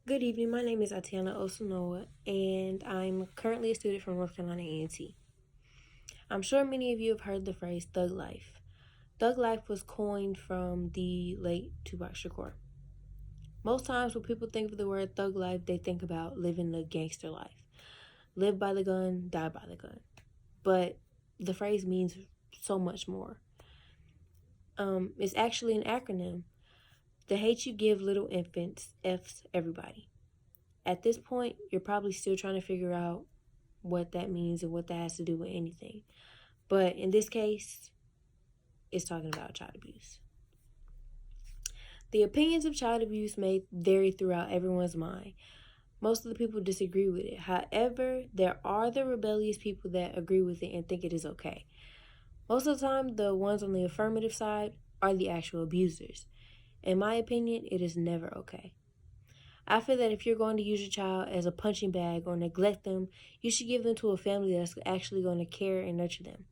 Good evening. My name is Ayatana Osinowo, and I'm currently a student from North Carolina A&T. I'm sure many of you have heard the phrase thug life. Thug life was coined from the late Tupac Shakur. Most times when people think of the word thug life, they think about living the gangster life. Live by the gun, die by the gun. But the phrase means so much more. It's actually an acronym. The hate you give little infants F's everybody. At this point, you're probably still trying to figure out what that means and what that has to do with anything. But in this case, it's talking about child abuse. The opinions of child abuse may vary throughout everyone's mind. Most of the people disagree with it. However, there are the rebellious people that agree with it and think it is okay. Most of the time, the ones on the affirmative side are the actual abusers. In my opinion, it is never okay. I feel that if you're going to use your child as a punching bag or neglect them, you should give them to a family that's actually going to care and nurture them.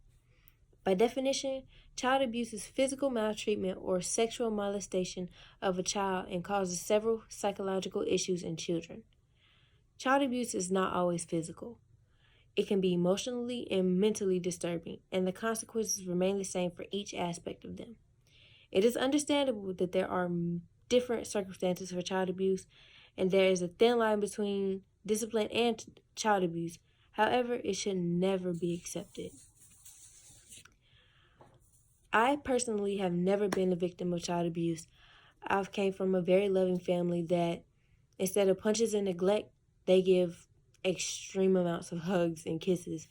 By definition, child abuse is physical maltreatment or sexual molestation of a child and causes several psychological issues in children. Child abuse is not always physical. It can be emotionally and mentally disturbing, and the consequences remain the same for each aspect of them. It is understandable that there are different circumstances for child abuse, and there is a thin line between discipline and child abuse. However, it should never be accepted. I personally have never been a victim of child abuse. I've came from a very loving family that instead of punches and neglect, they give extreme amounts of hugs and kisses.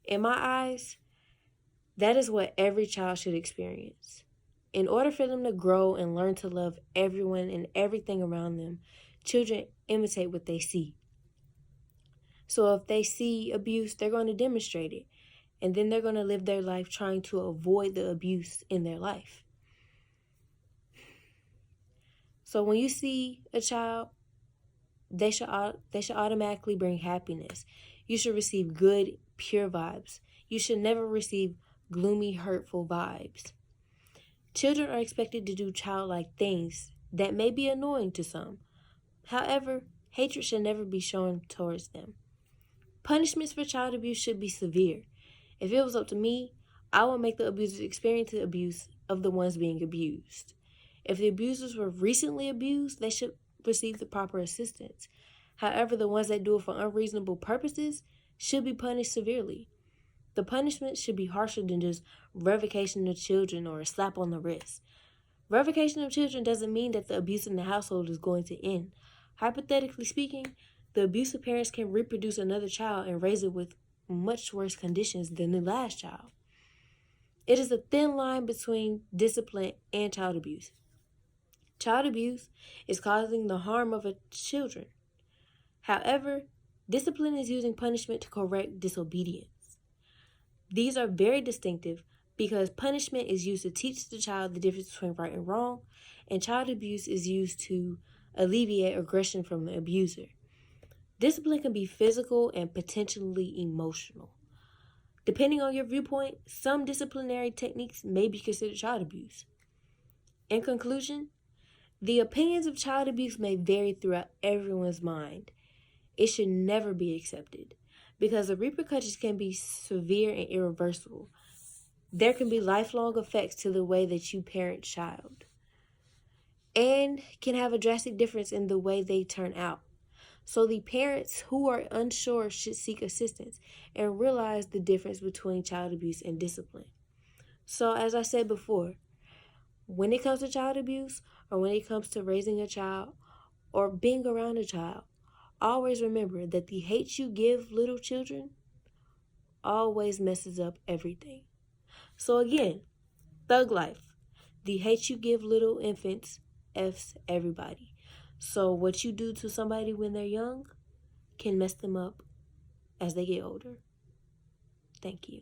In my eyes, that is what every child should experience. In order for them to grow and learn to love everyone and everything around them, children imitate what they see. So if they see abuse, they're going to demonstrate it. And then they're going to live their life trying to avoid the abuse in their life. So when you see a child, they should automatically bring happiness. You should receive good, pure vibes. You should never receive gloomy, hurtful vibes. Children are expected to do childlike things that may be annoying to some. However, hatred should never be shown towards them. Punishments for child abuse should be severe. If it was up to me, I would make the abusers experience the abuse of the ones being abused. If the abusers were recently abused, they should receive the proper assistance. However, the ones that do it for unreasonable purposes should be punished severely. The punishment should be harsher than just revocation of children or a slap on the wrist. Revocation of children doesn't mean that the abuse in the household is going to end. Hypothetically speaking, the abusive parents can reproduce another child and raise it with much worse conditions than the last child. It is a thin line between discipline and child abuse. Child abuse is causing the harm of children. However, discipline is using punishment to correct disobedience. These are very distinctive because punishment is used to teach the child the difference between right and wrong, and child abuse is used to alleviate aggression from the abuser. Discipline can be physical and potentially emotional. Depending on your viewpoint, some disciplinary techniques may be considered child abuse. In conclusion, the opinions of child abuse may vary throughout everyone's mind. It should never be accepted because the repercussions can be severe and irreversible. There can be lifelong effects to the way that you parent child and can have a drastic difference in the way they turn out. So the parents who are unsure should seek assistance and realize the difference between child abuse and discipline. So as I said before, when it comes to child abuse or when it comes to raising a child or being around a child, always remember that the hate you give little children always messes up everything. So again, thug life. The hate you give little infants F's everybody. So what you do to somebody when they're young can mess them up as they get older. Thank you.